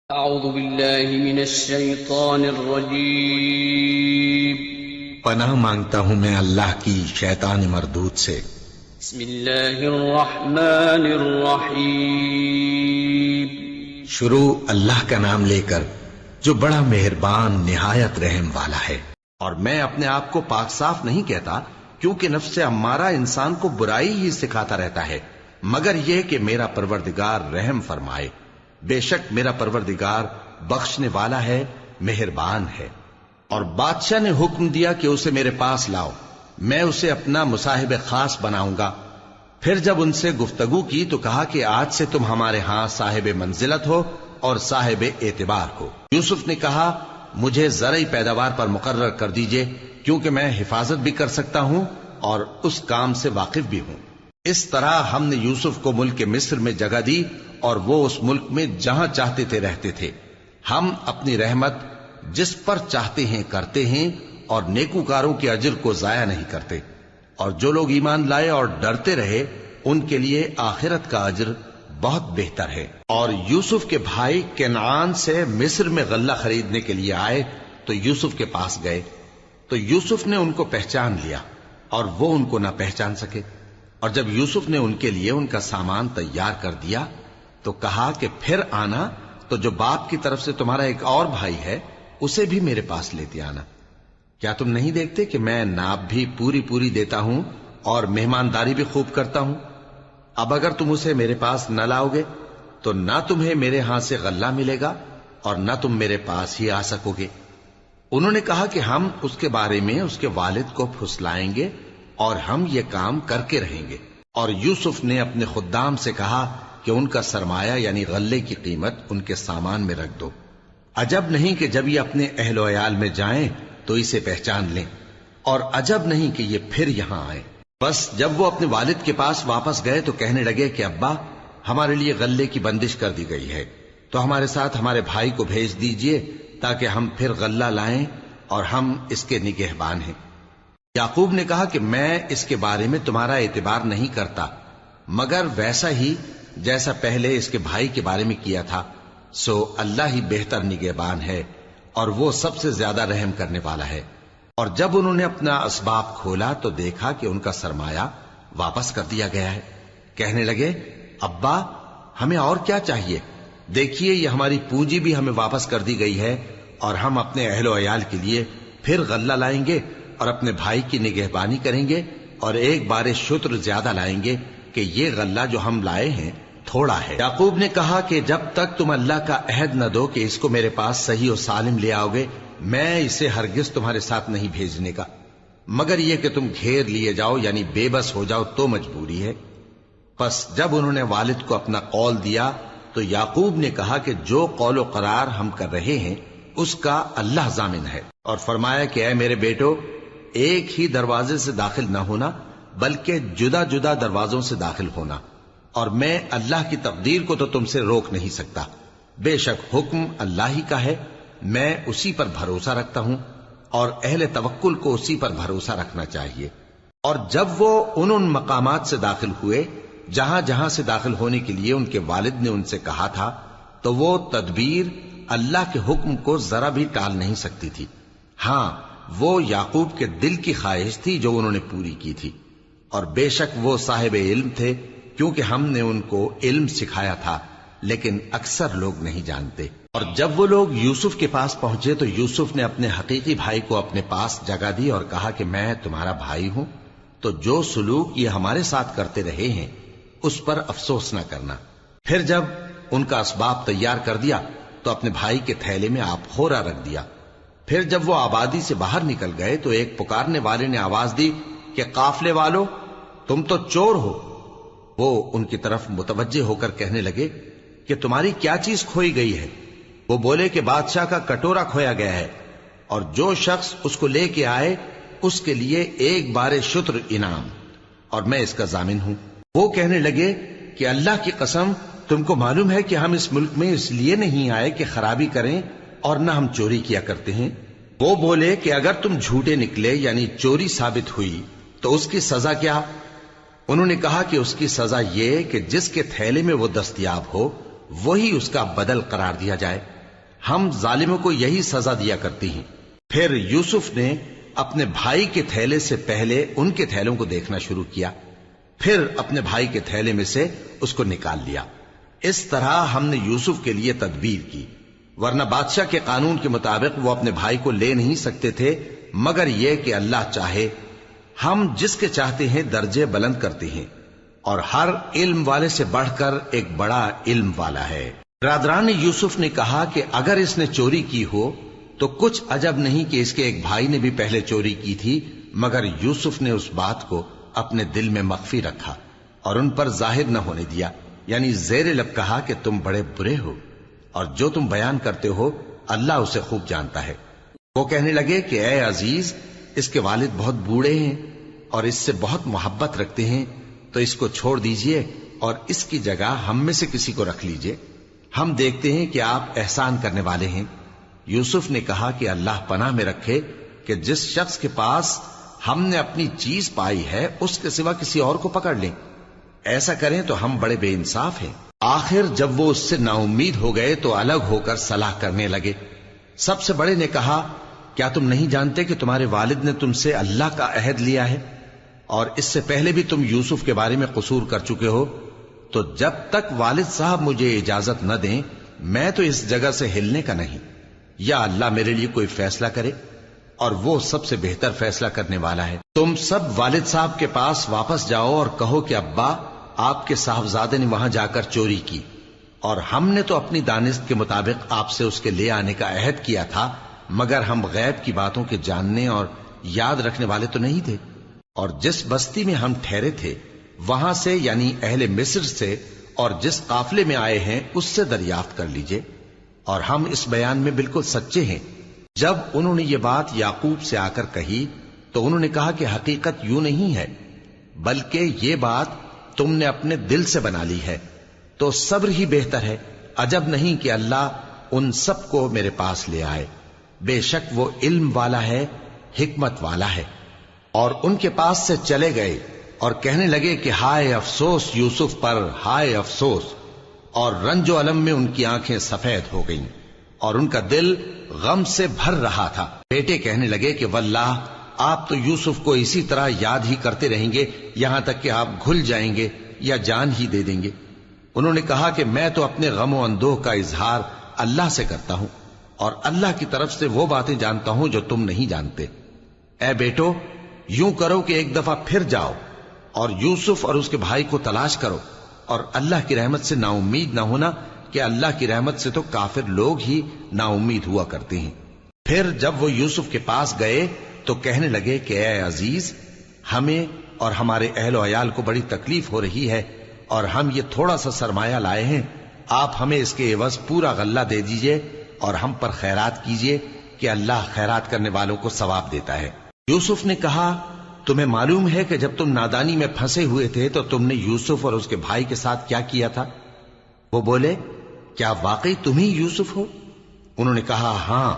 اعوذ باللہ من الشیطان الرجیم پناہ مانگتا ہوں میں اللہ کی شیطان مردود سے۔ بسم اللہ الرحمن الرحیم شروع اللہ کا نام لے کر جو بڑا مہربان نہایت رحم والا ہے۔ اور میں اپنے آپ کو پاک صاف نہیں کہتا، کیونکہ نفس امارہ انسان کو برائی ہی سکھاتا رہتا ہے، مگر یہ کہ میرا پروردگار رحم فرمائے۔ بے شک میرا پروردگار بخشنے والا ہے، مہربان ہے۔ اور بادشاہ نے حکم دیا کہ اسے میرے پاس لاؤ، میں اسے اپنا مصاحب خاص بناؤں گا۔ پھر جب ان سے گفتگو کی تو کہا کہ آج سے تم ہمارے ہاں صاحب منزلت ہو اور صاحب اعتبار ہو۔ یوسف نے کہا مجھے زرعی پیداوار پر مقرر کر دیجئے، کیونکہ میں حفاظت بھی کر سکتا ہوں اور اس کام سے واقف بھی ہوں۔ اس طرح ہم نے یوسف کو ملک مصر میں جگہ دی، اور وہ اس ملک میں جہاں چاہتے تھے رہتے تھے۔ ہم اپنی رحمت جس پر چاہتے ہیں کرتے ہیں، اور نیکوکاروں کے اجر کو ضائع نہیں کرتے۔ اور جو لوگ ایمان لائے اور ڈرتے رہے ان کے لیے آخرت کا اجر بہت بہتر ہے۔ اور یوسف کے بھائی کنعان سے مصر میں غلہ خریدنے کے لیے آئے تو یوسف کے پاس گئے، تو یوسف نے ان کو پہچان لیا اور وہ ان کو نہ پہچان سکے۔ اور جب یوسف نے ان کے لیے ان کا سامان تیار کر دیا تو کہا کہ پھر آنا تو جو باپ کی طرف سے تمہارا ایک اور بھائی ہے اسے بھی میرے پاس لیتے آنا۔ کیا تم نہیں دیکھتے کہ میں ناب بھی پوری دیتا ہوں اور مہمانداری بھی خوب کرتا ہوں؟ اب اگر تم اسے میرے پاس نہ لاؤ گے تو نہ تمہیں میرے ہاں سے غلہ ملے گا اور نہ تم میرے پاس ہی آ سکو گے۔ انہوں نے کہا کہ ہم اس کے بارے میں اس کے والد کو پھسلائیں گے اور ہم یہ کام کر کے رہیں گے۔ اور یوسف نے اپنے خدام سے کہا کہ ان کا سرمایہ یعنی غلے کی قیمت ان کے سامان میں رکھ دو۔ عجب نہیں کہ جب یہ اپنے اہل و عیال میں جائیں تو اسے پہچان لیں، اور عجب نہیں کہ یہ پھر یہاں آئیں۔ بس جب وہ اپنے والد کے پاس واپس گئے تو کہنے لگے کہ ابا ہمارے لیے غلے کی بندش کر دی گئی ہے، تو ہمارے ساتھ ہمارے بھائی کو بھیج دیجئے تاکہ ہم پھر غلہ لائیں اور ہم اس کے نگہبان ہیں۔ یعقوب نے کہا کہ میں اس کے بارے میں تمہارا اعتبار نہیں کرتا، مگر ویسا ہی جیسا پہلے اس کے بھائی کے بارے میں کیا تھا، سو اللہ ہی بہتر نگہبان ہے اور وہ سب سے زیادہ رحم کرنے والا ہے۔ اور جب انہوں نے اپنا اسباب کھولا تو دیکھا کہ ان کا سرمایہ واپس کر دیا گیا ہے۔ کہنے لگے ابا ہمیں اور کیا چاہیے؟ دیکھیے یہ ہماری پونجی بھی ہمیں واپس کر دی گئی ہے، اور ہم اپنے اہل و عیال کے لیے پھر غلہ لائیں گے اور اپنے بھائی کی نگہبانی کریں گے، اور ایک بار شتر زیادہ لائیں گے کہ یہ غلہ جو ہم لائے ہیں تھوڑا ہے۔ یعقوب نے کہا کہ جب تک تم اللہ کا عہد نہ دو کہ اس کو میرے پاس صحیح و سالم لے آؤ گے، میں اسے ہرگز تمہارے ساتھ نہیں بھیجنے کا، مگر یہ کہ تم گھیر لیے جاؤ یعنی بے بس ہو جاؤ تو مجبوری ہے۔ پس جب انہوں نے والد کو اپنا قول دیا تو یعقوب نے کہا کہ جو قول و قرار ہم کر رہے ہیں اس کا اللہ ضامن ہے، اور فرمایا کہ اے میرے بیٹو ایک ہی دروازے سے داخل نہ ہونا بلکہ جدا جدا دروازوں سے داخل ہونا، اور میں اللہ کی تقدیر کو تو تم سے روک نہیں سکتا۔ بے شک حکم اللہ ہی کا ہے، میں اسی پر بھروسہ رکھتا ہوں، اور اہل توکل کو اسی پر بھروسہ رکھنا چاہیے۔ اور جب وہ ان مقامات سے داخل ہوئے جہاں جہاں سے داخل ہونے کے لیے ان کے والد نے ان سے کہا تھا، تو وہ تدبیر اللہ کے حکم کو ذرا بھی ٹال نہیں سکتی تھی۔ ہاں وہ یعقوب کے دل کی خواہش تھی جو انہوں نے پوری کی تھی، اور بے شک وہ صاحب علم تھے، کیونکہ ہم نے ان کو علم سکھایا تھا، لیکن اکثر لوگ نہیں جانتے۔ اور جب وہ لوگ یوسف کے پاس پہنچے تو یوسف نے اپنے حقیقی بھائی کو اپنے پاس جگہ دی اور کہا کہ میں تمہارا بھائی ہوں، تو جو سلوک یہ ہمارے ساتھ کرتے رہے ہیں اس پر افسوس نہ کرنا۔ پھر جب ان کا اسباب تیار کر دیا تو اپنے بھائی کے تھیلے میں آپ خورا رکھ دیا۔ پھر جب وہ آبادی سے باہر نکل گئے تو ایک پکارنے والے نے آواز دی کہ قافلے والو تم تو چور ہو۔ وہ ان کی طرف متوجہ ہو کر کہنے لگے کہ تمہاری کیا چیز کھوئی گئی ہے؟ وہ بولے کہ بادشاہ کا کٹورا کھویا گیا ہے، اور جو شخص اس کو لے کے آئے اس کے لیے ایک بار شتر انعام، اور میں اس کا ضامن ہوں۔ وہ کہنے لگے کہ اللہ کی قسم تم کو معلوم ہے کہ ہم اس ملک میں اس لیے نہیں آئے کہ خرابی کریں اور نہ ہم چوری کیا کرتے ہیں۔ وہ بولے کہ اگر تم جھوٹے نکلے یعنی چوری ثابت ہوئی تو اس کی سزا کیا؟ انہوں نے کہا کہ اس کی سزا یہ کہ جس کے تھیلے میں وہ دستیاب ہو وہی اس کا بدل قرار دیا جائے۔ ہم ظالموں کو یہی سزا دیا کرتی ہیں۔ پھر یوسف نے اپنے بھائی کے تھیلے سے پہلے ان کے تھیلوں کو دیکھنا شروع کیا، پھر اپنے بھائی کے تھیلے میں سے اس کو نکال لیا۔ اس طرح ہم نے یوسف کے لیے تدبیر کی، ورنہ بادشاہ کے قانون کے مطابق وہ اپنے بھائی کو لے نہیں سکتے تھے مگر یہ کہ اللہ چاہے۔ ہم جس کے چاہتے ہیں درجے بلند کرتے ہیں، اور ہر علم والے سے بڑھ کر ایک بڑا علم والا ہے۔ برادران یوسف نے کہا کہ اگر اس نے چوری کی ہو تو کچھ عجب نہیں کہ اس کے ایک بھائی نے بھی پہلے چوری کی تھی، مگر یوسف نے اس بات کو اپنے دل میں مخفی رکھا اور ان پر ظاہر نہ ہونے دیا، یعنی زیر لب کہا کہ تم بڑے برے ہو اور جو تم بیان کرتے ہو اللہ اسے خوب جانتا ہے۔ وہ کہنے لگے کہ اے عزیز، اس کے والد بہت بوڑھے ہیں اور اس سے بہت محبت رکھتے ہیں، تو اس کو چھوڑ دیجئے اور اس کی جگہ ہم میں سے کسی کو رکھ لیجئے، ہم دیکھتے ہیں کہ آپ احسان کرنے والے ہیں۔ یوسف نے کہا کہ اللہ پناہ میں رکھے کہ جس شخص کے پاس ہم نے اپنی چیز پائی ہے اس کے سوا کسی اور کو پکڑ لیں، ایسا کریں تو ہم بڑے بے انصاف ہیں۔ آخر جب وہ اس سے نا امید ہو گئے تو الگ ہو کر صلاح کرنے لگے۔ سب سے بڑے نے کہا، کیا تم نہیں جانتے کہ تمہارے والد نے تم سے اللہ کا عہد لیا ہے اور اس سے پہلے بھی تم یوسف کے بارے میں قصور کر چکے ہو؟ تو جب تک والد صاحب مجھے اجازت نہ دیں میں تو اس جگہ سے ہلنے کا نہیں، یا اللہ میرے لیے کوئی فیصلہ کرے، اور وہ سب سے بہتر فیصلہ کرنے والا ہے۔ تم سب والد صاحب کے پاس واپس جاؤ اور کہو کہ ابا، آپ کے صاحبزادے نے وہاں جا کر چوری کی، اور ہم نے تو اپنی دانست کے مطابق آپ سے اس کے لے آنے کا عہد کیا تھا، مگر ہم غیب کی باتوں کے جاننے اور یاد رکھنے والے تو نہیں تھے، اور جس بستی میں ہم ٹھہرے تھے وہاں سے، یعنی اہل مصر سے، اور جس قافلے میں آئے ہیں اس سے دریافت کر لیجئے، اور ہم اس بیان میں بالکل سچے ہیں۔ جب انہوں نے یہ بات یعقوب سے آ کر کہی تو انہوں نے کہا کہ حقیقت یوں نہیں ہے، بلکہ یہ بات تم نے اپنے دل سے بنا لی ہے، تو صبر ہی بہتر ہے۔ عجب نہیں کہ اللہ ان سب کو میرے پاس لے آئے، بے شک وہ علم والا ہے، حکمت والا ہے۔ اور ان کے پاس سے چلے گئے اور کہنے لگے کہ ہائے افسوس یوسف پر، ہائے افسوس، اور رنج و الم میں ان کی آنکھیں سفید ہو گئیں اور ان کا دل غم سے بھر رہا تھا۔ بیٹے کہنے لگے کہ واللہ آپ تو یوسف کو اسی طرح یاد ہی کرتے رہیں گے یہاں تک کہ آپ گھل جائیں گے یا جان ہی دے دیں گے۔ انہوں نے کہا کہ میں تو اپنے غم و اندوہ کا اظہار اللہ سے کرتا ہوں، اور اللہ کی طرف سے وہ باتیں جانتا ہوں جو تم نہیں جانتے۔ اے بیٹو، یوں کرو کہ ایک دفعہ پھر جاؤ اور یوسف اور اس کے بھائی کو تلاش کرو، اور اللہ کی رحمت سے نا امید نہ ہونا کہ اللہ کی رحمت سے تو کافر لوگ ہی نا امید ہوا کرتے ہیں۔ پھر جب وہ یوسف کے پاس گئے تو کہنے لگے کہ اے عزیز، ہمیں اور ہمارے اہل و عیال کو بڑی تکلیف ہو رہی ہے، اور ہم یہ تھوڑا سا سرمایہ لائے ہیں، آپ ہمیں اس کے عوض پورا غلہ دے دیجئے اور ہم پر خیرات کیجئے کہ اللہ خیرات کرنے والوں کو ثواب دیتا ہے۔ یوسف نے کہا، تمہیں معلوم ہے کہ جب تم نادانی میں پھنسے ہوئے تھے تو تم نے یوسف اور اس کے بھائی کے ساتھ کیا کیا تھا؟ وہ بولے، کیا واقعی تم ہی یوسف ہو؟ انہوں نے کہا، ہاں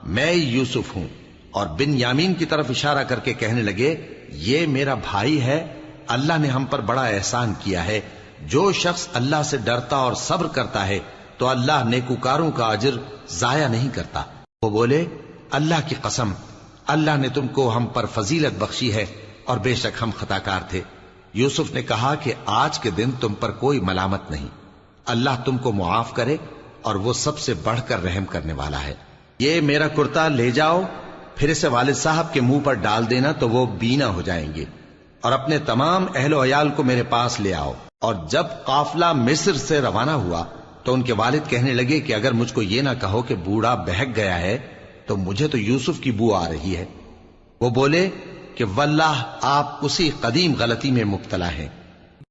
میں یوسف ہوں، اور بن یامین کی طرف اشارہ کر کے کہنے لگے، یہ میرا بھائی ہے، اللہ نے ہم پر بڑا احسان کیا ہے۔ جو شخص اللہ سے ڈرتا اور صبر کرتا ہے تو اللہ نیکوکاروں کا اجر ضائع نہیں کرتا۔ وہ بولے، اللہ کی قسم، اللہ نے تم کو ہم پر فضیلت بخشی ہے اور بے شک ہم خطا کار تھے۔ یوسف نے کہا کہ آج کے دن تم پر کوئی ملامت نہیں، اللہ تم کو معاف کرے، اور وہ سب سے بڑھ کر رحم کرنے والا ہے۔ یہ میرا کرتا لے جاؤ، پھر اسے والد صاحب کے منہ پر ڈال دینا تو وہ بینا ہو جائیں گے، اور اپنے تمام اہل و عیال کو میرے پاس لے آؤ۔ اور جب قافلہ مصر سے روانہ ہوا تو ان کے والد کہنے لگے کہ اگر مجھ کو یہ نہ کہو کہ بوڑھا بہک گیا ہے تو مجھے تو یوسف کی بو آ رہی ہے۔ وہ بولے کہ واللہ آپ اسی قدیم غلطی میں مبتلا ہیں۔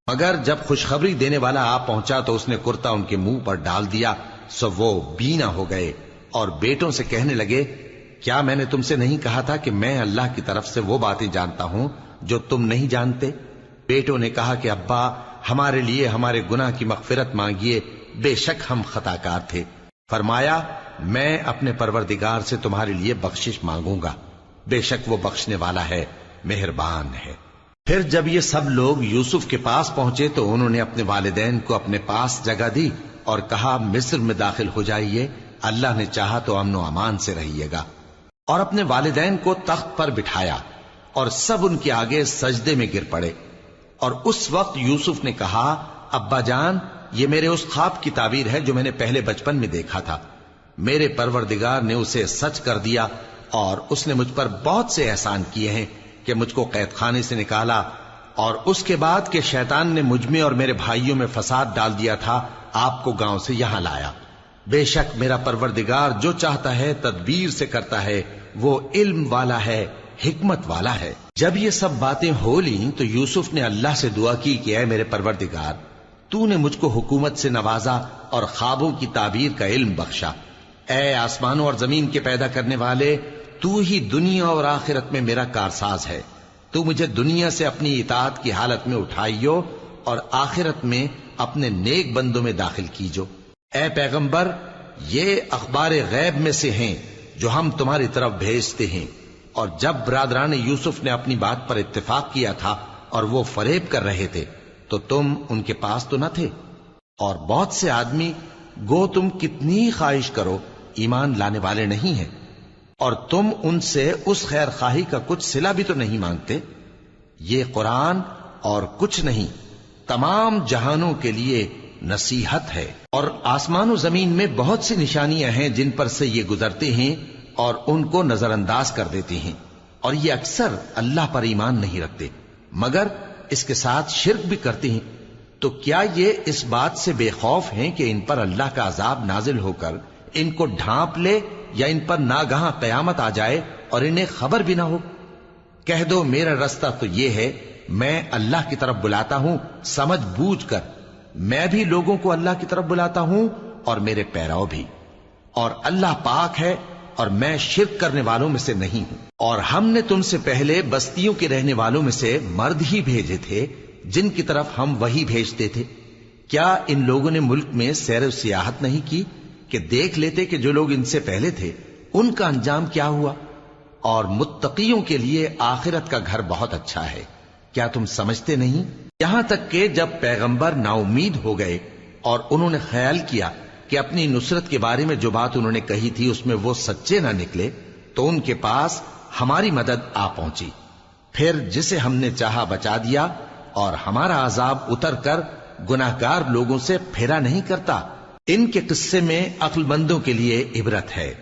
مگر جب خوشخبری دینے والا آپ پہنچا تو اس نے کرتا ان کے منہ پر ڈال دیا، سو وہ بینا ہو گئے، اور بیٹوں سے کہنے لگے، کیا میں نے تم سے نہیں کہا تھا کہ میں اللہ کی طرف سے وہ باتیں جانتا ہوں جو تم نہیں جانتے؟ بیٹوں نے کہا کہ ابا، ہمارے لیے ہمارے گناہ کی مغفرت مانگیے، بے شک ہم خطا کار تھے۔ فرمایا، میں اپنے پروردگار سے تمہارے لیے بخشش مانگوں گا، بے شک وہ بخشنے والا ہے، مہربان ہے۔ پھر جب یہ سب لوگ یوسف کے پاس پہنچے تو انہوں نے اپنے والدین کو اپنے پاس جگہ دی اور کہا، مصر میں داخل ہو جائیے اللہ نے چاہا تو امن و امان سے رہیے گا۔ اور اپنے والدین کو تخت پر بٹھایا اور سب ان کے آگے سجدے میں گر پڑے۔ اور اس وقت یوسف نے کہا، ابا جان، یہ میرے اس خواب کی تعبیر ہے جو میں نے پہلے بچپن میں دیکھا تھا۔ میرے پروردگار نے اسے سچ کر دیا اور اس نے مجھ پر بہت سے احسان کیے ہیں کہ مجھ کو قید خانے سے نکالا، اور اس کے بعد کہ شیطان نے مجھ میں اور میرے بھائیوں میں فساد ڈال دیا تھا، آپ کو گاؤں سے یہاں لایا۔ بے شک میرا پروردگار جو چاہتا ہے تدبیر سے کرتا ہے، وہ علم والا ہے، حکمت والا ہے۔ جب یہ سب باتیں ہو لیں تو یوسف نے اللہ سے دعا کی کہ اے میرے پروردگار، تو نے مجھ کو حکومت سے نوازا اور خوابوں کی تعبیر کا علم بخشا۔ اے آسمانوں اور زمین کے پیدا کرنے والے، تو ہی دنیا اور آخرت میں میرا کارساز ہے۔ تو مجھے دنیا سے اپنی اطاعت کی حالت میں اٹھائیو اور آخرت میں اپنے نیک بندوں میں داخل کیجو۔ اے پیغمبر، یہ اخبار غیب میں سے ہیں جو ہم تمہاری طرف بھیجتے ہیں۔ اور جب برادران یوسف نے اپنی بات پر اتفاق کیا تھا اور وہ فریب کر رہے تھے تو تم ان کے پاس تو نہ تھے، اور بہت سے آدمی گو تم کتنی خواہش کرو ایمان لانے والے نہیں ہیں، اور تم ان سے اس خیر خواہی کا کچھ صلہ بھی تو نہیں مانگتے۔ یہ قرآن اور کچھ نہیں تمام جہانوں کے لیے نصیحت ہے، اور آسمان و زمین میں بہت سی نشانیاں ہیں جن پر سے یہ گزرتے ہیں اور ان کو نظر انداز کر دیتے ہیں، اور یہ اکثر اللہ پر ایمان نہیں رکھتے مگر اس کے ساتھ شرک بھی کرتے ہیں۔ تو کیا یہ اس بات سے بے خوف ہیں کہ ان پر اللہ کا عذاب نازل ہو کر ان کو ڈھانپ لے، یا ان پر ناگہاں قیامت آ جائے اور انہیں خبر بھی نہ ہو؟ کہہ دو میرا رستہ تو یہ ہے، میں اللہ کی طرف بلاتا ہوں سمجھ بوجھ کر، میں بھی لوگوں کو اللہ کی طرف بلاتا ہوں اور میرے پیراؤ بھی، اور اللہ پاک ہے اور میں شرک کرنے والوں میں سے نہیں ہوں۔ اور ہم نے تم سے پہلے بستیوں کے رہنے والوں میں سے مرد ہی بھیجے تھے جن کی طرف ہم وہی بھیجتے تھے۔ کیا ان لوگوں نے ملک میں سیر و سیاحت نہیں کی کہ دیکھ لیتے کہ جو لوگ ان سے پہلے تھے ان کا انجام کیا ہوا؟ اور متقیوں کے لیے آخرت کا گھر بہت اچھا ہے، کیا تم سمجھتے نہیں؟ یہاں تک کہ جب پیغمبر نا امید ہو گئے اور انہوں نے خیال کیا کہ اپنی نصرت کے بارے میں جو بات انہوں نے کہی تھی اس میں وہ سچے نہ نکلے، تو ان کے پاس ہماری مدد آ پہنچی۔ پھر جسے ہم نے چاہا بچا دیا، اور ہمارا عذاب اتر کر گناہگار لوگوں سے پھیرا نہیں کرتا۔ ان کے قصے میں عقل مندوں کے لیے عبرت ہے۔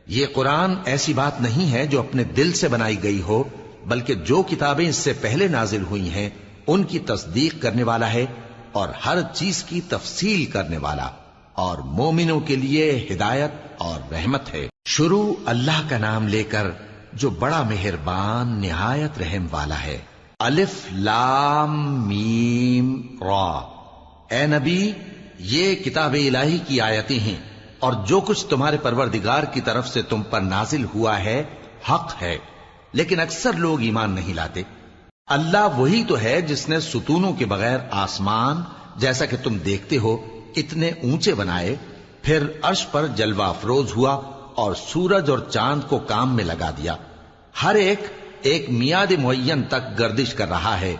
یہ قرآن ایسی بات نہیں ہے جو اپنے دل سے بنائی گئی ہو، بلکہ جو کتابیں اس سے پہلے نازل ہوئی ہیں ان کی تصدیق کرنے والا ہے، اور ہر چیز کی تفصیل کرنے والا، اور مومنوں کے لیے ہدایت اور رحمت ہے۔ شروع اللہ کا نام لے کر جو بڑا مہربان نہایت رحم والا ہے۔ الف لام میم را۔ اے نبی، یہ کتاب الہی کی آیتیں ہیں، اور جو کچھ تمہارے پروردگار کی طرف سے تم پر نازل ہوا ہے حق ہے، لیکن اکثر لوگ ایمان نہیں لاتے۔ اللہ وہی تو ہے جس نے ستونوں کے بغیر آسمان جیسا کہ تم دیکھتے ہو اتنے اونچے بنائے، پھر عرش پر جلوہ افروز ہوا اور سورج اور چاند کو کام میں لگا دیا۔ ہر ایک میعاد معین تک گردش کر رہا ہے۔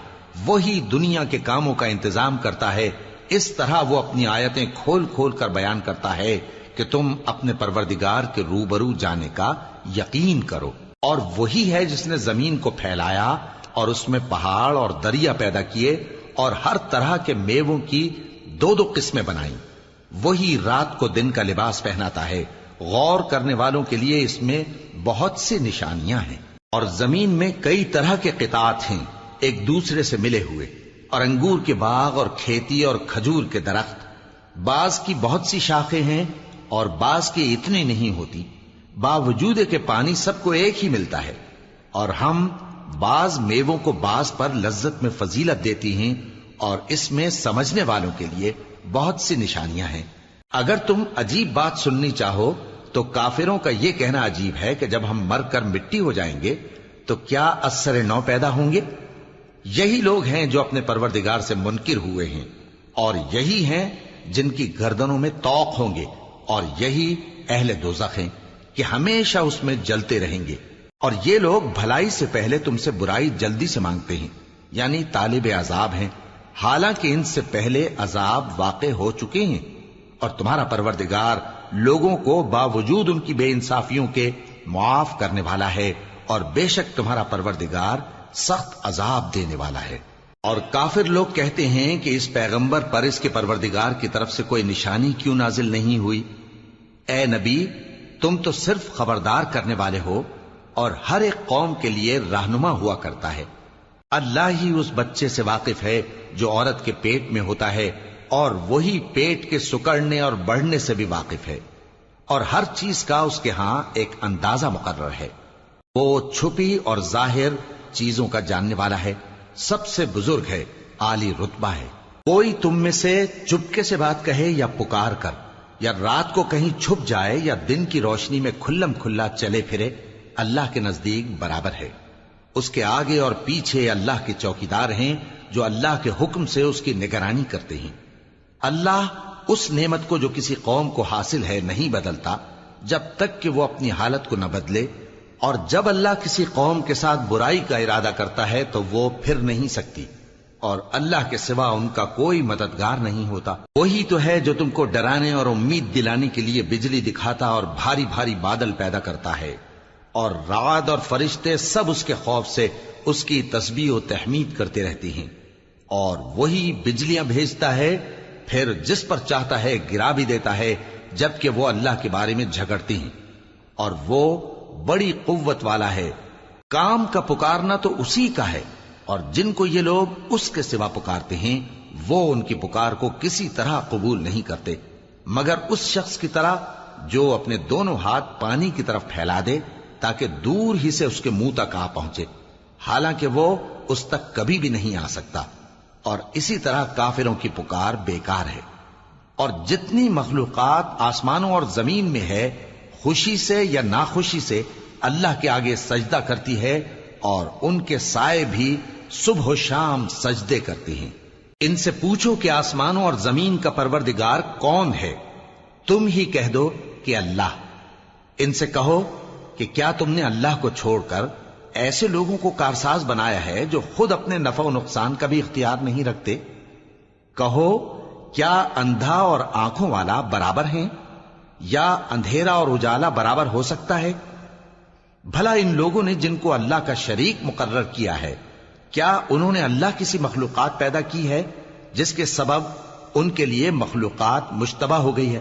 وہی دنیا کے کاموں کا انتظام کرتا ہے۔ اس طرح وہ اپنی آیتیں کھول کھول کر بیان کرتا ہے کہ تم اپنے پروردگار کے روبرو جانے کا یقین کرو۔ اور وہی ہے جس نے زمین کو پھیلایا اور اس میں پہاڑ اور دریا پیدا کیے، اور ہر طرح کے میووں کی دو دو قسمیں بنائیں۔ وہی رات کو دن کا لباس پہناتا ہے۔ غور کرنے والوں کے لیے اس میں بہت سی نشانیاں ہیں۔ اور زمین میں کئی طرح کے قطعات ہیں ایک دوسرے سے ملے ہوئے، اور انگور کے باغ اور کھیتی اور کھجور کے درخت، بعض کی بہت سی شاخیں ہیں اور بعض کی اتنی نہیں ہوتی، باوجود کہ پانی سب کو ایک ہی ملتا ہے۔ اور ہم بعض میووں کو بعض پر لذت میں فضیلت دیتی ہیں، اور اس میں سمجھنے والوں کے لیے بہت سی نشانیاں ہیں۔ اگر تم عجیب بات سننی چاہو تو کافروں کا یہ کہنا عجیب ہے کہ جب ہم مر کر مٹی ہو جائیں گے تو کیا اثر نو پیدا ہوں گے؟ یہی لوگ ہیں جو اپنے پروردگار سے منکر ہوئے ہیں، اور یہی ہیں جن کی گردنوں میں طوق ہوں گے، اور یہی اہل دوزخ ہیں کہ ہمیشہ اس میں جلتے رہیں گے۔ اور یہ لوگ بھلائی سے پہلے تم سے برائی جلدی سے مانگتے ہیں، یعنی طالب عذاب ہیں، حالانکہ ان سے پہلے عذاب واقع ہو چکے ہیں، اور تمہارا پروردگار لوگوں کو باوجود ان کی بے انصافیوں کے معاف کرنے والا ہے، اور بے شک تمہارا پروردگار سخت عذاب دینے والا ہے۔ اور کافر لوگ کہتے ہیں کہ اس پیغمبر پر اس کے پروردگار کی طرف سے کوئی نشانی کیوں نازل نہیں ہوئی؟ اے نبی، تم تو صرف خبردار کرنے والے ہو اور ہر ایک قوم کے لیے رہنما ہوا کرتا ہے۔ اللہ ہی اس بچے سے واقف ہے جو عورت کے پیٹ میں ہوتا ہے، اور وہی پیٹ کے سکڑنے اور بڑھنے سے بھی واقف ہے، اور ہر چیز کا اس کے ہاں ایک اندازہ مقرر ہے۔ وہ چھپی اور ظاہر چیزوں کا جاننے والا ہے، سب سے بزرگ ہے، عالی رتبہ ہے۔ کوئی تم میں سے چپکے سے بات کہے یا پکار کر، یا رات کو کہیں چھپ جائے یا دن کی روشنی میں کھلم کھلا چلے پھرے، اللہ کے نزدیک برابر ہے۔ اس کے آگے اور پیچھے اللہ کے چوکیدار ہیں جو اللہ کے حکم سے اس کی نگرانی کرتے ہیں۔ اللہ اس نعمت کو جو کسی قوم کو حاصل ہے نہیں بدلتا جب تک کہ وہ اپنی حالت کو نہ بدلے، اور جب اللہ کسی قوم کے ساتھ برائی کا ارادہ کرتا ہے تو وہ پھر نہیں سکتی، اور اللہ کے سوا ان کا کوئی مددگار نہیں ہوتا۔ وہی تو ہے جو تم کو ڈرانے اور امید دلانے کے لیے بجلی دکھاتا اور بھاری بھاری بادل پیدا کرتا ہے، اور رعد اور فرشتے سب اس کے خوف سے اس کی تسبیح و تحمید کرتے رہتے ہیں۔ اور وہی بجلیاں بھیجتا ہے، پھر جس پر چاہتا ہے گرا بھی دیتا ہے، جبکہ وہ اللہ کے بارے میں جھگڑتے ہیں، اور وہ بڑی قوت والا ہے۔ کام کا پکارنا تو اسی کا ہے، اور جن کو یہ لوگ اس کے سوا پکارتے ہیں وہ ان کی پکار کو کسی طرح قبول نہیں کرتے، مگر اس شخص کی طرح جو اپنے دونوں ہاتھ پانی کی طرف پھیلا دے تاکہ دور ہی سے اس کے منہ تک آ پہنچے، حالانکہ وہ اس تک کبھی بھی نہیں آ سکتا۔ اور اسی طرح کافروں کی پکار بیکار ہے۔ اور جتنی مخلوقات آسمانوں اور زمین میں ہے، خوشی سے یا ناخوشی سے اللہ کے آگے سجدہ کرتی ہے، اور ان کے سائے بھی صبح و شام سجدے کرتے ہیں۔ ان سے پوچھو کہ آسمانوں اور زمین کا پروردگار کون ہے؟ تم ہی کہہ دو کہ اللہ۔ ان سے کہو کہ کیا تم نے اللہ کو چھوڑ کر ایسے لوگوں کو کارساز بنایا ہے جو خود اپنے نفع و نقصان کا بھی اختیار نہیں رکھتے؟ کہو کیا اندھا اور آنکھوں والا برابر ہیں، یا اندھیرا اور اجالا برابر ہو سکتا ہے؟ بھلا ان لوگوں نے جن کو اللہ کا شریک مقرر کیا ہے، کیا انہوں نے اللہ کسی مخلوقات پیدا کی ہے جس کے سبب ان کے لیے مخلوقات مشتبہ ہو گئی ہے؟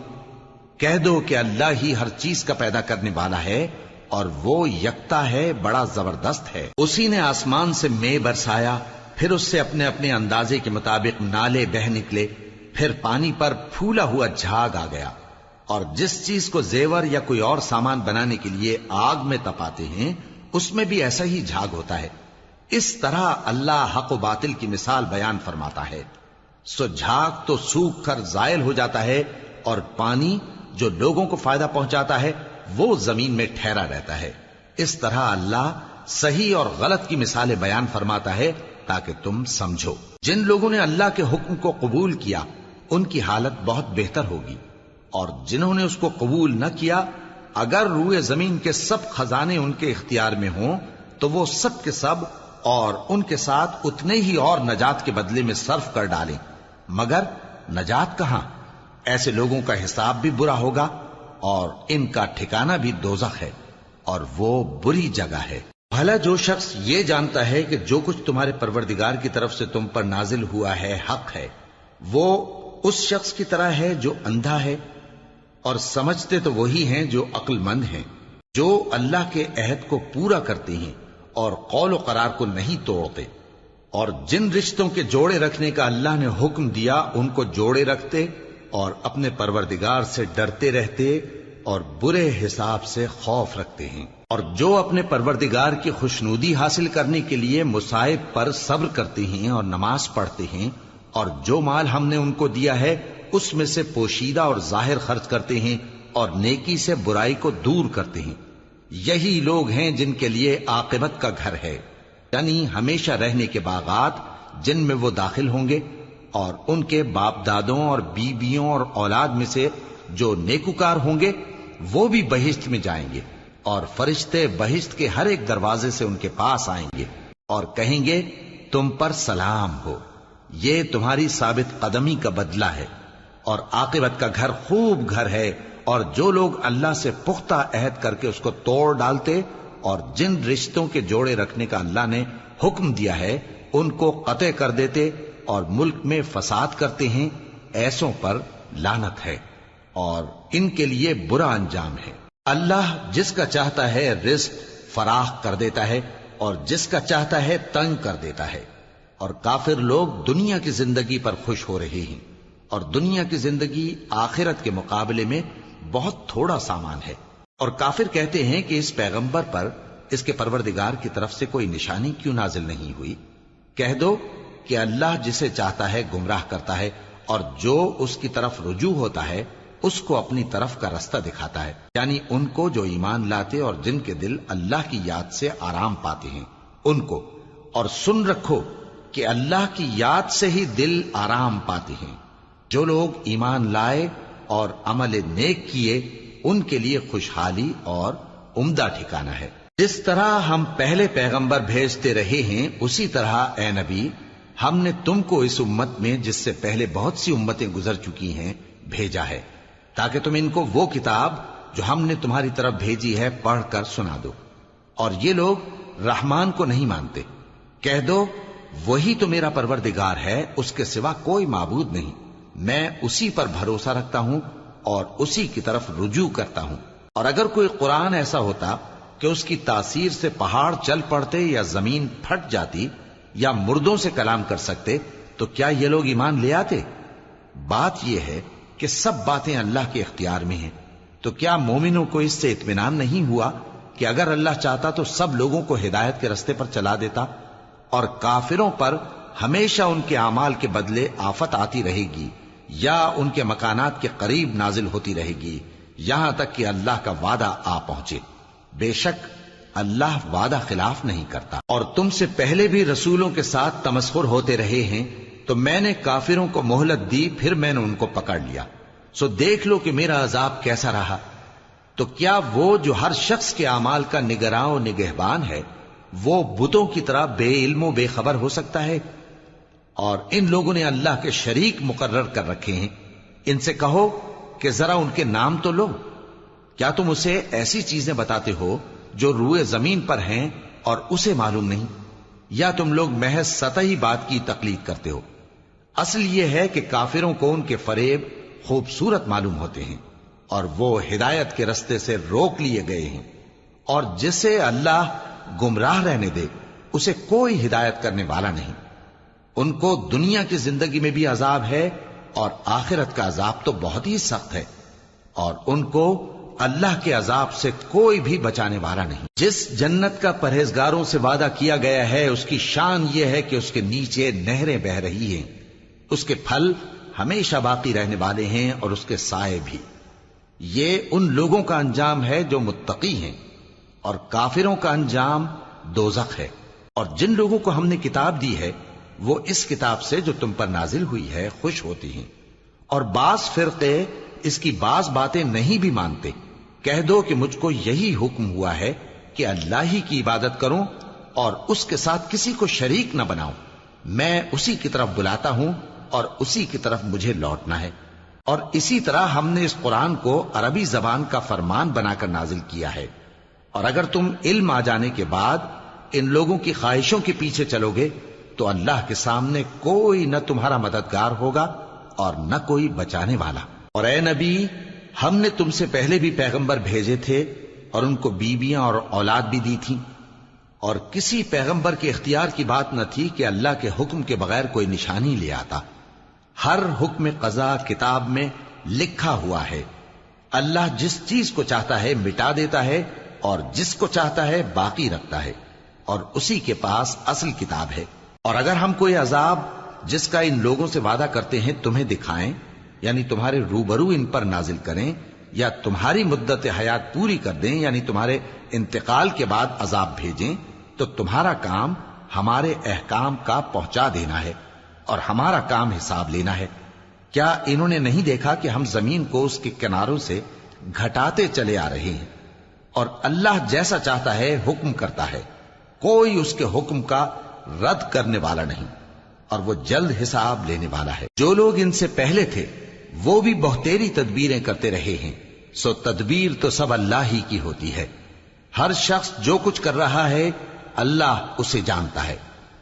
کہہ دو کہ اللہ ہی ہر چیز کا پیدا کرنے والا ہے، اور وہ یکتا ہے، بڑا زبردست ہے۔ اسی نے آسمان سے مے برسایا، پھر اس سے اپنے اپنے اندازے کے مطابق نالے بہ نکلے، پھر پانی پر پھولا ہوا جھاگ آ گیا۔ اور جس چیز کو زیور یا کوئی اور سامان بنانے کے لیے آگ میں تپاتے ہیں اس میں بھی ایسا ہی جھاگ ہوتا ہے۔ اس طرح اللہ حق و باطل کی مثال بیان فرماتا ہے۔ سو جھاگ تو سوکھ کر زائل ہو جاتا ہے، اور پانی جو لوگوں کو فائدہ پہنچاتا ہے وہ زمین میں ٹھہرا رہتا ہے۔ اس طرح اللہ صحیح اور غلط کی مثالیں بیان فرماتا ہے تاکہ تم سمجھو۔ جن لوگوں نے اللہ کے حکم کو قبول کیا ان کی حالت بہت بہتر ہوگی، اور جنہوں نے اس کو قبول نہ کیا، اگر روئے زمین کے سب خزانے ان کے اختیار میں ہوں تو وہ سب کے سب اور ان کے ساتھ اتنے ہی اور نجات کے بدلے میں صرف کر ڈالیں، مگر نجات کہاں؟ ایسے لوگوں کا حساب بھی برا ہوگا، اور ان کا ٹھکانہ بھی دوزخ ہے، اور وہ بری جگہ ہے۔ بھلا جو شخص یہ جانتا ہے کہ جو کچھ تمہارے پروردگار کی طرف سے تم پر نازل ہوا ہے حق ہے، وہ اس شخص کی طرح ہے جو اندھا ہے؟ اور سمجھتے تو وہی ہیں جو عقل مند ہیں، جو اللہ کے عہد کو پورا کرتے ہیں اور قول و قرار کو نہیں توڑتے، اور جن رشتوں کے جوڑے رکھنے کا اللہ نے حکم دیا ان کو جوڑے رکھتے، اور اپنے پروردگار سے ڈرتے رہتے اور برے حساب سے خوف رکھتے ہیں، اور جو اپنے پروردگار کی خوشنودی حاصل کرنے کے لیے مصائب پر صبر کرتے ہیں اور نماز پڑھتے ہیں، اور جو مال ہم نے ان کو دیا ہے اس میں سے پوشیدہ اور ظاہر خرچ کرتے ہیں، اور نیکی سے برائی کو دور کرتے ہیں۔ یہی لوگ ہیں جن کے لیے عاقبت کا گھر ہے، یعنی ہمیشہ رہنے کے باغات جن میں وہ داخل ہوں گے، اور ان کے باپ دادوں اور بیویوں اور اولاد میں سے جو نیکوکار ہوں گے وہ بھی بہشت میں جائیں گے، اور فرشتے بہشت کے ہر ایک دروازے سے ان کے پاس آئیں گے اور کہیں گے تم پر سلام ہو، یہ تمہاری ثابت قدمی کا بدلہ ہے، اور عاقبت کا گھر خوب گھر ہے، اور جو لوگ اللہ سے پختہ عہد کر کے اس کو توڑ ڈالتے اور جن رشتوں کے جوڑے رکھنے کا اللہ نے حکم دیا ہے ان کو قطع کر دیتے اور ملک میں فساد کرتے ہیں، ایسوں پر لعنت ہے اور ان کے لیے برا انجام ہے۔ اللہ جس کا چاہتا ہے رزق فراخ کر دیتا ہے اور جس کا چاہتا ہے تنگ کر دیتا ہے، اور کافر لوگ دنیا کی زندگی پر خوش ہو رہے ہیں، اور دنیا کی زندگی آخرت کے مقابلے میں بہت تھوڑا سامان ہے۔ اور کافر کہتے ہیں کہ اس پیغمبر پر اس کے پروردگار کی طرف سے کوئی نشانی کیوں نازل نہیں ہوئی؟ کہہ دو کہ اللہ جسے چاہتا ہے گمراہ کرتا ہے، اور جو اس کی طرف رجوع ہوتا ہے اس کو اپنی طرف کا رستہ دکھاتا ہے، یعنی ان کو جو ایمان لاتے اور جن کے دل اللہ کی یاد سے آرام پاتے ہیں ان کو۔ اور سن رکھو کہ اللہ کی یاد سے ہی دل آرام پاتے ہیں۔ جو لوگ ایمان لائے اور عمل نیک کیے ان کے لیے خوشحالی اور عمدہ ٹھکانہ ہے۔ جس طرح ہم پہلے پیغمبر بھیجتے رہے ہیں اسی طرح اے نبی ہم نے تم کو اس امت میں جس سے پہلے بہت سی امتیں گزر چکی ہیں بھیجا ہے، تاکہ تم ان کو وہ کتاب جو ہم نے تمہاری طرف بھیجی ہے پڑھ کر سنا دو۔ اور یہ لوگ رحمان کو نہیں مانتے۔ کہہ دو وہی تو میرا پروردگار ہے، اس کے سوا کوئی معبود نہیں، میں اسی پر بھروسہ رکھتا ہوں اور اسی کی طرف رجوع کرتا ہوں۔ اور اگر کوئی قرآن ایسا ہوتا کہ اس کی تاثیر سے پہاڑ چل پڑتے یا زمین پھٹ جاتی یا مردوں سے کلام کر سکتے تو کیا یہ لوگ ایمان لے آتے؟ بات یہ ہے کہ سب باتیں اللہ کے اختیار میں ہیں، تو کیا مومنوں کو اس سے اطمینان نہیں ہوا کہ اگر اللہ چاہتا تو سب لوگوں کو ہدایت کے رستے پر چلا دیتا؟ اور کافروں پر ہمیشہ ان کے اعمال کے بدلے آفت آتی رہے گی یا ان کے مکانات کے قریب نازل ہوتی رہے گی یہاں تک کہ اللہ کا وعدہ آ پہنچے۔ بے شک اللہ وعدہ خلاف نہیں کرتا۔ اور تم سے پہلے بھی رسولوں کے ساتھ تمسخر ہوتے رہے ہیں تو میں نے کافروں کو مہلت دی، پھر میں نے ان کو پکڑ لیا، سو دیکھ لو کہ میرا عذاب کیسا رہا۔ تو کیا وہ جو ہر شخص کے اعمال کا نگراں و نگہبان ہے وہ بتوں کی طرح بے علم و بے خبر ہو سکتا ہے؟ اور ان لوگوں نے اللہ کے شریک مقرر کر رکھے ہیں۔ ان سے کہو کہ ذرا ان کے نام تو لو۔ کیا تم اسے ایسی چیزیں بتاتے ہو جو روئے زمین پر ہیں اور اسے معلوم نہیں، یا تم لوگ محض سطحی بات کی تقلید کرتے ہو؟ اصل یہ ہے کہ کافروں کو ان کے فریب خوبصورت معلوم ہوتے ہیں اور وہ ہدایت کے رستے سے روک لیے گئے ہیں، اور جسے اللہ گمراہ رہنے دے اسے کوئی ہدایت کرنے والا نہیں۔ ان کو دنیا کی زندگی میں بھی عذاب ہے اور آخرت کا عذاب تو بہت ہی سخت ہے، اور ان کو اللہ کے عذاب سے کوئی بھی بچانے والا نہیں۔ جس جنت کا پرہیزگاروں سے وعدہ کیا گیا ہے اس کی شان یہ ہے کہ اس کے نیچے نہریں بہ رہی ہیں، اس کے پھل ہمیشہ باقی رہنے والے ہیں اور اس کے سائے بھی۔ یہ ان لوگوں کا انجام ہے جو متقی ہیں، اور کافروں کا انجام دوزخ ہے۔ اور جن لوگوں کو ہم نے کتاب دی ہے وہ اس کتاب سے جو تم پر نازل ہوئی ہے خوش ہوتی ہیں، اور بعض فرقے اس کی بعض باتیں نہیں بھی مانتے۔ کہہ دو کہ مجھ کو یہی حکم ہوا ہے کہ اللہ ہی کی عبادت کروں اور اس کے ساتھ کسی کو شریک نہ بناؤں، میں اسی کی طرف بلاتا ہوں اور اسی کی طرف مجھے لوٹنا ہے۔ اور اسی طرح ہم نے اس قرآن کو عربی زبان کا فرمان بنا کر نازل کیا ہے، اور اگر تم علم آ جانے کے بعد ان لوگوں کی خواہشوں کے پیچھے چلو گے تو اللہ کے سامنے کوئی نہ تمہارا مددگار ہوگا اور نہ کوئی بچانے والا۔ اور اے نبی ہم نے تم سے پہلے بھی پیغمبر بھیجے تھے اور ان کو بیویاں اور اولاد بھی دی تھیں، اور کسی پیغمبر کے اختیار کی بات نہ تھی کہ اللہ کے حکم کے بغیر کوئی نشانی لے آتا۔ ہر حکم قضا کتاب میں لکھا ہوا ہے۔ اللہ جس چیز کو چاہتا ہے مٹا دیتا ہے اور جس کو چاہتا ہے باقی رکھتا ہے، اور اسی کے پاس اصل کتاب ہے۔ اور اگر ہم کوئی عذاب جس کا ان لوگوں سے وعدہ کرتے ہیں تمہیں دکھائیں، یعنی تمہارے روبرو ان پر نازل کریں، یا تمہاری مدت حیات پوری کر دیں، یعنی تمہارے انتقال کے بعد عذاب بھیجیں، تو تمہارا کام ہمارے احکام کا پہنچا دینا ہے اور ہمارا کام حساب لینا ہے۔ کیا انہوں نے نہیں دیکھا کہ ہم زمین کو اس کے کناروں سے گھٹاتے چلے آ رہے ہیں؟ اور اللہ جیسا چاہتا ہے حکم کرتا ہے، کوئی اس کے حکم کا رد کرنے والا نہیں، اور وہ جلد حساب لینے والا ہے۔ جو لوگ ان سے پہلے تھے وہ بھی بہتیری تدبیریں کرتے رہے ہیں، سو تدبیر تو سب اللہ ہی کی ہوتی ہے. ہر شخص جو کچھ کر رہا ہے اللہ اسے جانتا ہے،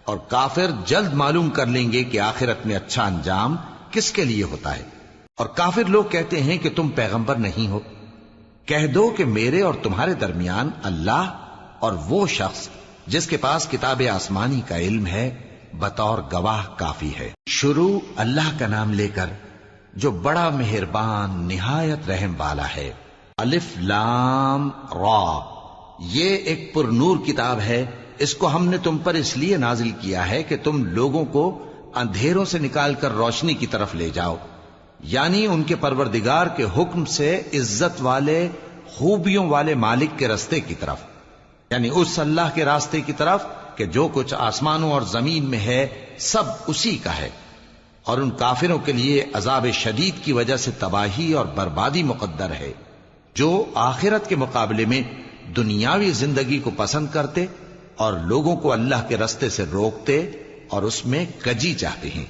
اور کافر جلد معلوم کر لیں گے کہ آخرت میں اچھا انجام کس کے لیے ہوتا ہے. اور کافر لوگ کہتے ہیں کہ تم پیغمبر نہیں ہو. کہہ دو کہ میرے اور تمہارے درمیان اللہ اور وہ شخص جس کے پاس کتاب آسمانی کا علم ہے بطور گواہ کافی ہے. شروع اللہ کا نام لے کر جو بڑا مہربان نہایت رحم والا ہے. الف لام را، یہ ایک پر نور کتاب ہے. اس کو ہم نے تم پر اس لیے نازل کیا ہے کہ تم لوگوں کو اندھیروں سے نکال کر روشنی کی طرف لے جاؤ، یعنی ان کے پروردگار کے حکم سے عزت والے خوبیوں والے مالک کے راستے کی طرف، یعنی اس اللہ کے راستے کی طرف کہ جو کچھ آسمانوں اور زمین میں ہے سب اسی کا ہے. اور ان کافروں کے لیے عذاب شدید کی وجہ سے تباہی اور بربادی مقدر ہے جو آخرت کے مقابلے میں دنیاوی زندگی کو پسند کرتے اور لوگوں کو اللہ کے راستے سے روکتے اور اس میں کجی چاہتے ہیں.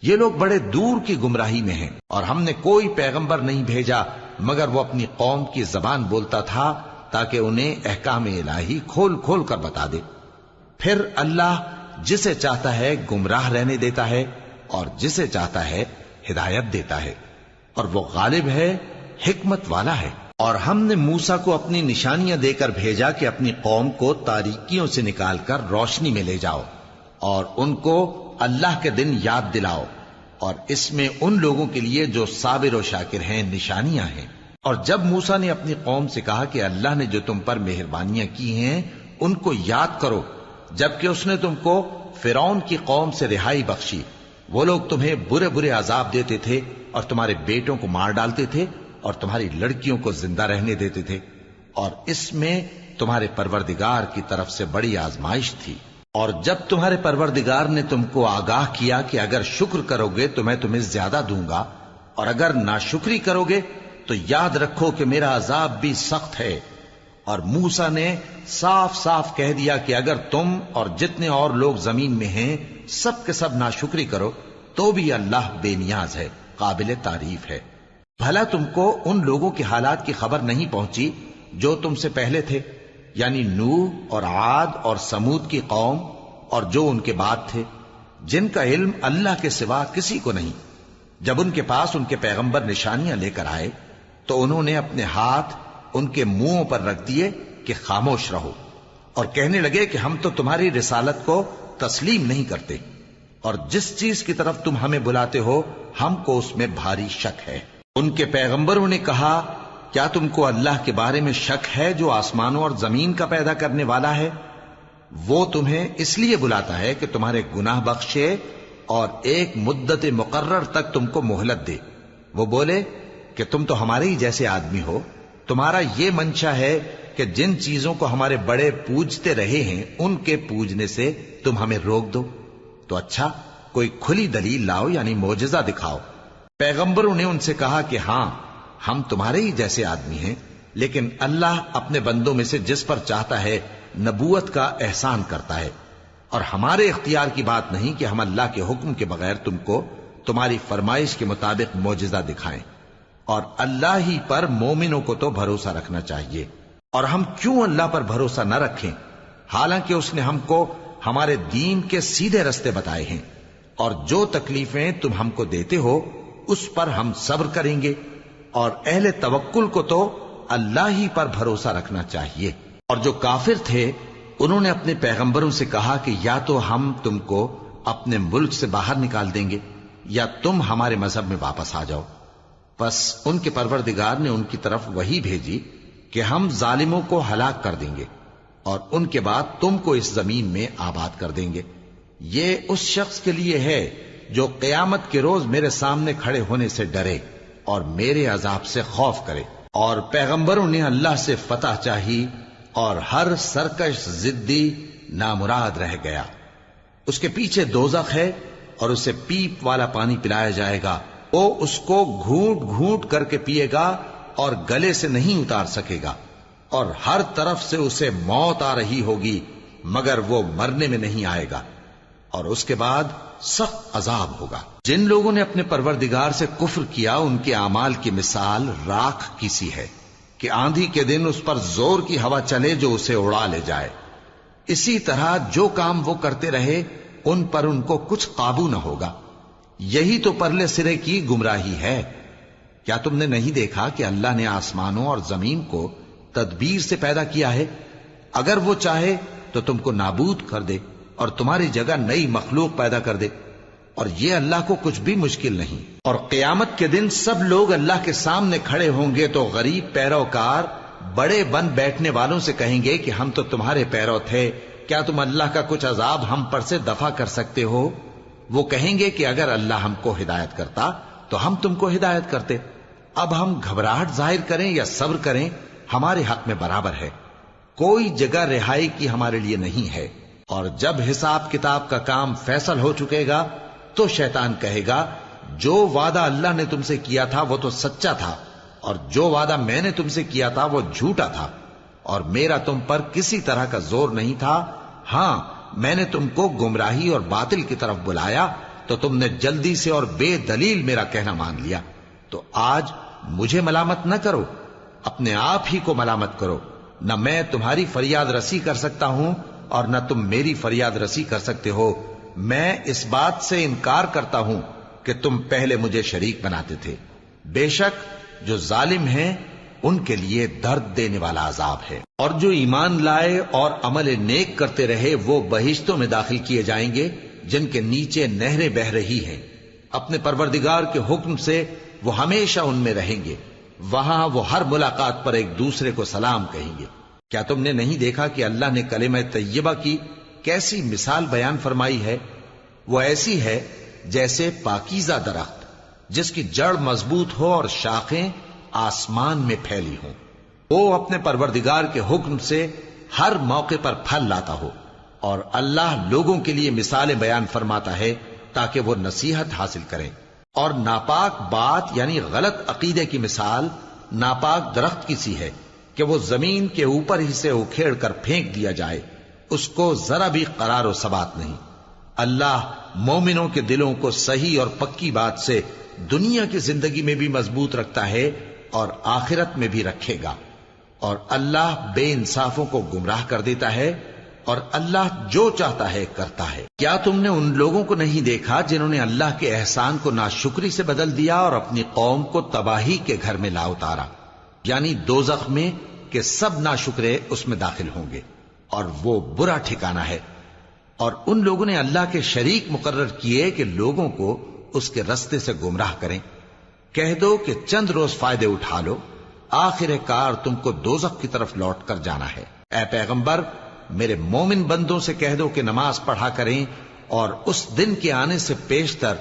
یہ لوگ بڑے دور کی گمراہی میں ہیں، اور ہم نے کوئی پیغمبر نہیں بھیجا مگر وہ اپنی قوم کی زبان بولتا تھا تاکہ انہیں احکام الہی کھول کھول کر بتا دے. پھر اللہ جسے چاہتا ہے گمراہ رہنے دیتا ہے اور جسے چاہتا ہے ہدایت دیتا ہے، اور وہ غالب ہے، حکمت والا ہے. اور ہم نے موسیٰ کو اپنی نشانیاں دے کر بھیجا کہ اپنی قوم کو تاریکیوں سے نکال کر روشنی میں لے جاؤ اور ان کو اللہ کے دن یاد دلاؤ، اور اس میں ان لوگوں کے لیے جو صابر و شاکر ہیں نشانیاں ہیں. اور جب موسیٰ نے اپنی قوم سے کہا کہ اللہ نے جو تم پر مہربانیاں کی ہیں ان کو یاد کرو، جبکہ اس نے تم کو فرعون کی قوم سے رہائی بخشی. وہ لوگ تمہیں برے برے عذاب دیتے تھے اور تمہارے بیٹوں کو مار ڈالتے تھے اور تمہاری لڑکیوں کو زندہ رہنے دیتے تھے، اور اس میں تمہارے پروردگار کی طرف سے بڑی آزمائش تھی. اور جب تمہارے پروردگار نے تم کو آگاہ کیا کہ اگر شکر کرو گے تو میں تمہیں زیادہ دوں گا، اور اگر ناشکری کرو گے تو یاد رکھو کہ میرا عذاب بھی سخت ہے. اور موسیٰ نے صاف صاف کہہ دیا کہ اگر تم اور جتنے اور لوگ زمین میں ہیں سب کے سب ناشکری کرو تو بھی اللہ بے نیاز ہے، قابل تعریف ہے. بھلا تم کو ان لوگوں کے حالات کی خبر نہیں پہنچی جو تم سے پہلے تھے، یعنی نوح اور عاد اور سمود کی قوم اور جو ان کے بعد تھے، جن کا علم اللہ کے سوا کسی کو نہیں. جب ان کے پاس ان کے پیغمبر نشانیاں لے کر آئے تو انہوں نے اپنے ہاتھ ان کے منہوں پر رکھ دیے کہ خاموش رہو، اور کہنے لگے کہ ہم تو تمہاری رسالت کو تسلیم نہیں کرتے، اور جس چیز کی طرف تم ہمیں بلاتے ہو ہم کو اس میں بھاری شک ہے. ان کے پیغمبروں نے کہا کیا تم کو اللہ کے بارے میں شک ہے جو آسمانوں اور زمین کا پیدا کرنے والا ہے؟ وہ تمہیں اس لیے بلاتا ہے کہ تمہارے گناہ بخشے اور ایک مدت مقرر تک تم کو مہلت دے. وہ بولے کہ تم تو ہمارے ہی جیسے آدمی ہو، تمہارا یہ منشا ہے کہ جن چیزوں کو ہمارے بڑے پوجتے رہے ہیں ان کے پوجنے سے تم ہمیں روک دو. تو اچھا کوئی کھلی دلیل لاؤ، یعنی معجزہ دکھاؤ. پیغمبروں نے ان سے کہا کہ ہاں ہم تمہارے ہی جیسے آدمی ہیں، لیکن اللہ اپنے بندوں میں سے جس پر چاہتا ہے نبوت کا احسان کرتا ہے، اور ہمارے اختیار کی بات نہیں کہ ہم اللہ کے حکم کے بغیر تم کو تمہاری فرمائش کے مطابق معجزہ دکھائیں. اور اللہ ہی پر مومنوں کو تو بھروسہ رکھنا چاہیے. اور ہم کیوں اللہ پر بھروسہ نہ رکھیں حالانکہ اس نے ہم کو ہمارے دین کے سیدھے رستے بتائے ہیں، اور جو تکلیفیں تم ہم کو دیتے ہو اس پر ہم صبر کریں گے. اور اہل توکل کو تو اللہ ہی پر بھروسہ رکھنا چاہیے. اور جو کافر تھے انہوں نے اپنے پیغمبروں سے کہا کہ یا تو ہم تم کو اپنے ملک سے باہر نکال دیں گے یا تم ہمارے مذہب میں واپس آ جاؤ. پس ان کے پروردگار نے ان کی طرف وحی بھیجی کہ ہم ظالموں کو ہلاک کر دیں گے اور ان کے بعد تم کو اس زمین میں آباد کر دیں گے. یہ اس شخص کے لیے ہے جو قیامت کے روز میرے سامنے کھڑے ہونے سے ڈرے اور میرے عذاب سے خوف کرے. اور پیغمبروں نے اللہ سے فتح چاہی اور ہر سرکش ضدی نامراد رہ گیا. اس کے پیچھے دوزخ ہے اور اسے پیپ والا پانی پلایا جائے گا. وہ اس کو گھونٹ گھونٹ کر کے پیے گا اور گلے سے نہیں اتار سکے گا، اور ہر طرف سے اسے موت آ رہی ہوگی مگر وہ مرنے میں نہیں آئے گا. اور اس کے بعد سخت عذاب ہوگا۔ جن لوگوں نے اپنے پروردگار سے کفر کیا ان کے اعمال کی مثال راکھ کی سی ہے کہ آندھی کے دن اس پر زور کی ہوا چلے جو اسے اڑا لے جائے۔ اسی طرح جو کام وہ کرتے رہے ان پر ان کو کچھ قابو نہ ہوگا۔ یہی تو پرلے سرے کی گمراہی ہے۔ کیا تم نے نہیں دیکھا کہ اللہ نے آسمانوں اور زمین کو تدبیر سے پیدا کیا ہے؟ اگر وہ چاہے تو تم کو نابود کر دے اور تمہاری جگہ نئی مخلوق پیدا کر دے، اور یہ اللہ کو کچھ بھی مشکل نہیں۔ اور قیامت کے دن سب لوگ اللہ کے سامنے کھڑے ہوں گے تو غریب پیروکار بڑے بن بیٹھنے والوں سے کہیں گے کہ ہم تو تمہارے پیرو تھے، کیا تم اللہ کا کچھ عذاب ہم پر سے دفع کر سکتے ہو؟ وہ کہیں گے کہ اگر اللہ ہم کو ہدایت کرتا تو ہم تم کو ہدایت کرتے۔ اب ہم گھبراہٹ ظاہر کریں یا صبر کریں ہمارے حق میں برابر ہے، کوئی جگہ رہائی کی ہمارے لیے نہیں ہے۔ اور جب حساب کتاب کا کام فیصل ہو چکے گا تو شیطان کہے گا جو وعدہ اللہ نے تم سے کیا تھا وہ تو سچا تھا، اور جو وعدہ میں نے تم سے کیا تھا وہ جھوٹا تھا، اور میرا تم پر کسی طرح کا زور نہیں تھا۔ ہاں، میں نے تم کو گمراہی اور باطل کی طرف بلایا تو تم نے جلدی سے اور بے دلیل میرا کہنا مان لیا۔ تو آج مجھے ملامت نہ کرو، اپنے آپ ہی کو ملامت کرو۔ نہ میں تمہاری فریاد رسی کر سکتا ہوں اور نہ تم میری فریاد رسی کر سکتے ہو۔ میں اس بات سے انکار کرتا ہوں کہ تم پہلے مجھے شریک بناتے تھے۔ بے شک جو ظالم ہیں ان کے لیے درد دینے والا عذاب ہے۔ اور جو ایمان لائے اور عمل نیک کرتے رہے وہ بہشتوں میں داخل کیے جائیں گے جن کے نیچے نہریں بہہ رہی ہیں۔ اپنے پروردگار کے حکم سے وہ ہمیشہ ان میں رہیں گے، وہاں وہ ہر ملاقات پر ایک دوسرے کو سلام کہیں گے۔ کیا تم نے نہیں دیکھا کہ اللہ نے کلمہ طیبہ کی کیسی مثال بیان فرمائی ہے؟ وہ ایسی ہے جیسے پاکیزہ درخت جس کی جڑ مضبوط ہو اور شاخیں آسمان میں پھیلی ہوں۔ وہ اپنے پروردگار کے حکم سے ہر موقع پر پھل لاتا ہو، اور اللہ لوگوں کے لیے مثالیں بیان فرماتا ہے تاکہ وہ نصیحت حاصل کریں۔ اور ناپاک بات یعنی غلط عقیدے کی مثال ناپاک درخت کی سی ہے کہ وہ زمین کے اوپر ہی سے اکھیڑ کر پھینک دیا جائے، اس کو ذرا بھی قرار و ثبات نہیں۔ اللہ مومنوں کے دلوں کو صحیح اور پکی بات سے دنیا کی زندگی میں بھی مضبوط رکھتا ہے اور آخرت میں بھی رکھے گا۔ اور اللہ بے انصافوں کو گمراہ کر دیتا ہے، اور اللہ جو چاہتا ہے کرتا ہے۔ کیا تم نے ان لوگوں کو نہیں دیکھا جنہوں نے اللہ کے احسان کو ناشکری سے بدل دیا اور اپنی قوم کو تباہی کے گھر میں لا اتارا، یعنی دوزخ میں، کہ سب ناشکرے اس میں داخل ہوں گے اور وہ برا ٹھکانہ ہے۔ اور ان لوگوں نے اللہ کے شریک مقرر کیے کہ لوگوں کو اس کے رستے سے گمراہ کریں۔ کہہ دو کہ چند روز فائدے اٹھا لو، آخر کار تم کو دوزخ کی طرف لوٹ کر جانا ہے۔ اے پیغمبر، میرے مومن بندوں سے کہہ دو کہ نماز پڑھا کریں، اور اس دن کے آنے سے پیشتر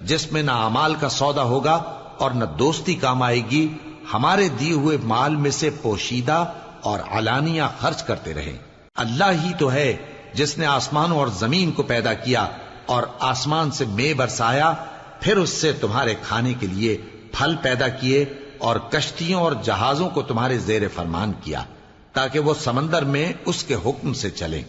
جس میں نہ اعمال کا سودا ہوگا اور نہ دوستی کام آئے گی، ہمارے دیے ہوئے مال میں سے پوشیدہ اور علانیہ خرچ کرتے رہیں۔ اللہ ہی تو ہے جس نے آسمانوں اور زمین کو پیدا کیا اور آسمان سے مے برسایا، پھر اس سے تمہارے کھانے کے لیے پھل پیدا کیے اور کشتیوں اور جہازوں کو تمہارے زیر فرمان کیا تاکہ وہ سمندر میں اس کے حکم سے چلیں،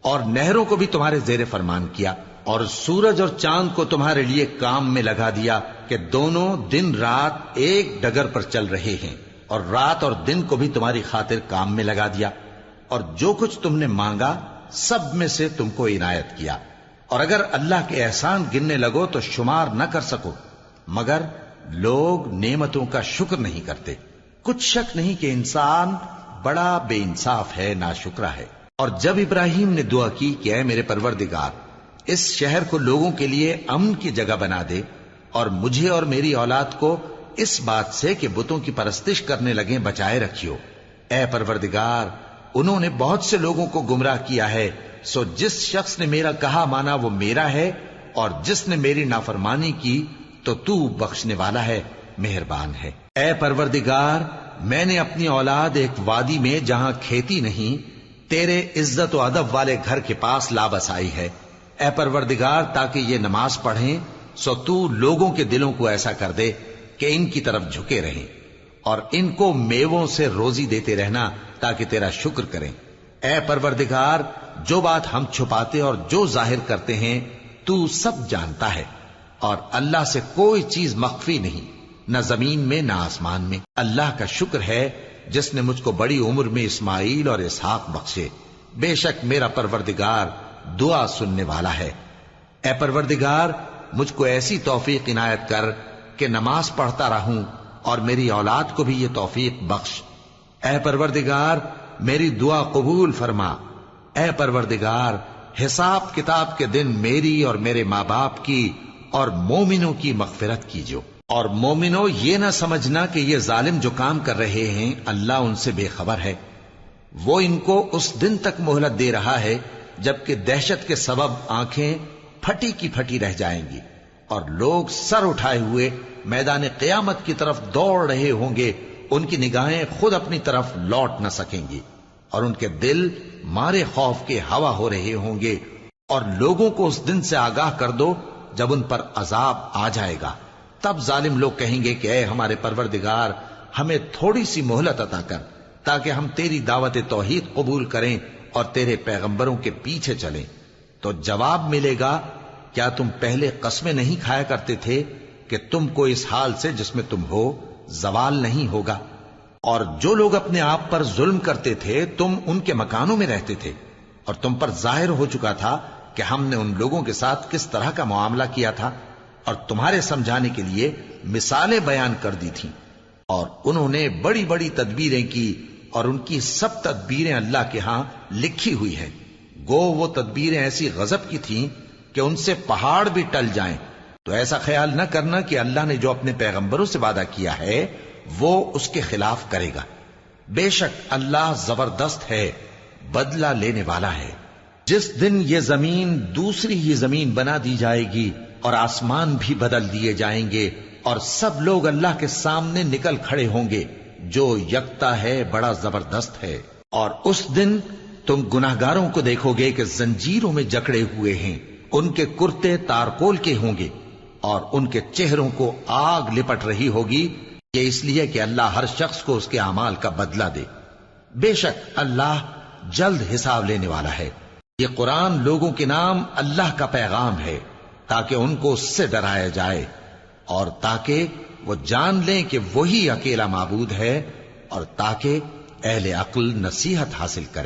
اور نہروں کو بھی تمہارے زیر فرمان کیا، اور سورج اور چاند کو تمہارے لیے کام میں لگا دیا کہ دونوں دن رات ایک ڈگر پر چل رہے ہیں، اور رات اور دن کو بھی تمہاری خاطر کام میں لگا دیا، اور جو کچھ تم نے مانگا سب میں سے تم کو عنایت کیا۔ اور اگر اللہ کے احسان گننے لگو تو شمار نہ کر سکو، مگر لوگ نعمتوں کا شکر نہیں کرتے۔ کچھ شک نہیں کہ انسان بڑا بے انصاف ہے، ناشکرا ہے۔ اور جب ابراہیم نے دعا کی کہ اے میرے پروردگار، اس شہر کو لوگوں کے لیے امن کی جگہ بنا دے، اور مجھے اور میری اولاد کو اس بات سے کہ بتوں کی پرستش کرنے لگیں بچائے رکھیو۔ اے پروردگار، انہوں نے بہت سے لوگوں کو گمراہ کیا ہے، سو جس شخص نے میرا کہا مانا وہ میرا ہے، اور جس نے میری نافرمانی کی تو تو بخشنے والا ہے، مہربان ہے۔ اے پروردگار، میں نے اپنی اولاد ایک وادی میں جہاں کھیتی نہیں، تیرے عزت و ادب والے گھر کے پاس لا بسائی ہے۔ اے پروردگار، تاکہ یہ نماز پڑھیں، سو تو لوگوں کے دلوں کو ایسا کر دے کہ ان کی طرف جھکے رہیں، اور ان کو میووں سے روزی دیتے رہنا تاکہ تیرا شکر کریں۔ اے پروردگار، جو بات ہم چھپاتے اور جو ظاہر کرتے ہیں تو سب جانتا ہے، اور اللہ سے کوئی چیز مخفی نہیں، نہ زمین میں نہ آسمان میں۔ اللہ کا شکر ہے جس نے مجھ کو بڑی عمر میں اسماعیل اور اسحاق بخشے، بے شک میرا پروردگار دعا سننے والا ہے۔ اے پروردگار، مجھ کو ایسی توفیق عنایت کر کہ نماز پڑھتا رہوں، اور میری اولاد کو بھی یہ توفیق بخش۔ اے پروردگار، میری دعا قبول فرما۔ اے پروردگار، حساب کتاب کے دن میری اور میرے ماں باپ کی اور مومنوں کی مغفرت کیجو۔ اور مومنوں، یہ نہ سمجھنا کہ یہ ظالم جو کام کر رہے ہیں اللہ ان سے بے خبر ہے، وہ ان کو اس دن تک مہلت دے رہا ہے جبکہ دہشت کے سبب آنکھیں پھٹی کی پھٹی رہ جائیں گی، اور لوگ سر اٹھائے ہوئے میدان قیامت کی طرف دوڑ رہے ہوں گے، ان کی نگاہیں خود اپنی طرف لوٹ نہ سکیں گی، اور ان کے دل مارے خوف کے ہوا ہو رہے ہوں گے۔ اور لوگوں کو اس دن سے آگاہ کر دو جب ان پر عذاب آ جائے گا، تب ظالم لوگ کہیں گے کہ اے ہمارے پروردگار، ہمیں تھوڑی سی مہلت عطا کر تاکہ ہم تیری دعوت توحید قبول کریں اور تیرے پیغمبروں کے پیچھے چلیں۔ تو جواب ملے گا، کیا تم پہلے قسمیں نہیں کھایا کرتے تھے کہ تم کو اس حال سے جس میں تم ہو زوال نہیں ہوگا؟ اور جو لوگ اپنے آپ پر ظلم کرتے تھے تم ان کے مکانوں میں رہتے تھے، اور تم پر ظاہر ہو چکا تھا کہ ہم نے ان لوگوں کے ساتھ کس طرح کا معاملہ کیا تھا، اور تمہارے سمجھانے کے لیے مثالیں بیان کر دی تھیں۔ اور انہوں نے بڑی بڑی تدبیریں کی، اور ان کی سب تدبیریں اللہ کے ہاں لکھی ہوئی ہیں۔ گو وہ تدبیریں ایسی غضب کی تھیں کہ ان سے پہاڑ بھی ٹل جائیں۔ تو ایسا خیال نہ کرنا کہ اللہ نے جو اپنے پیغمبروں سے وعدہ کیا ہے وہ اس کے خلاف کرے گا۔ بے شک اللہ زبردست ہے، بدلہ لینے والا ہے۔ جس دن یہ زمین دوسری ہی زمین بنا دی جائے گی اور آسمان بھی بدل دیے جائیں گے، اور سب لوگ اللہ کے سامنے نکل کھڑے ہوں گے، جو یکتا ہے بڑا زبردست ہے۔ اور اس دن تم گناہگاروں کو دیکھو گے کہ زنجیروں میں جکڑے ہوئے ہیں، ان کے کرتے تارکول کے ہوں گے، اور ان کے چہروں کو آگ لپٹ رہی ہوگی، یہ اس لیے کہ اللہ ہر شخص کو اس کے اعمال کا بدلہ دے۔ بے شک اللہ جلد حساب لینے والا ہے۔ یہ قرآن لوگوں کے نام اللہ کا پیغام ہے تاکہ ان کو اس سے ڈرایا جائے، اور تاکہ وہ جان لیں کہ وہی اکیلا معبود ہے، اور تاکہ اہل عقل نصیحت حاصل کریں۔